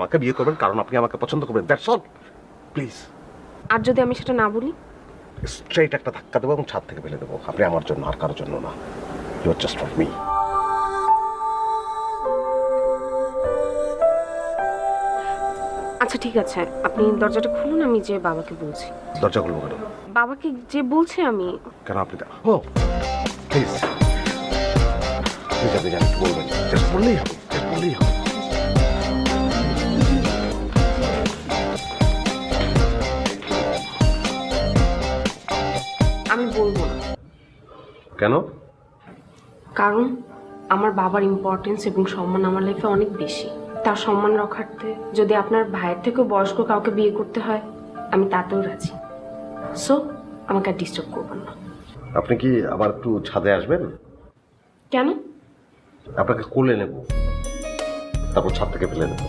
আমাকে বিয়ে করবেন কারণ আপনি আমাকে পছন্দ করবেন, দ্যাটস অল। প্লিজ। আর যদি আমি সেটা না বলি? স্ট্রেট একটা ধাক্কা দেবো এবং ছাদ থেকে ফেলে দেবো। আপনি আমার জন্য, আর কারোর জন্য না। You are just for me. আচ্ছা ঠিক আছে, আপনি দরজাটা খুলুন, আমি যে বাবাকে বলছি। দরজা খুলবো কেন? বাবাকে যে বলছি আমি। কেন আপনি ও প্লিজ প্লিজ আপনি জানেন কি বলবেন, জাস্ট বললেই হবে, জাস্ট বললেই হবে। আমি বলবো না। কেন? কারণ আমার বাবার ইম্পর্টেন্স এবং সম্মান আমার লাইফে অনেক বেশি। তার সম্মান রক্ষার্থে যদি আপনার ভাইয়ের থেকেও বয়স্ক কাউকে বিয়ে করতে হয়, আমি তাতেও রাজি। সো আমাকে আর ডিস্টার্ব করবেন না। আপনি কি আবার একটু ছাদে আসবেন? কেন? আপনাকে কোলে নেব, তারপর ছাদ থেকে ফেলে দেবো।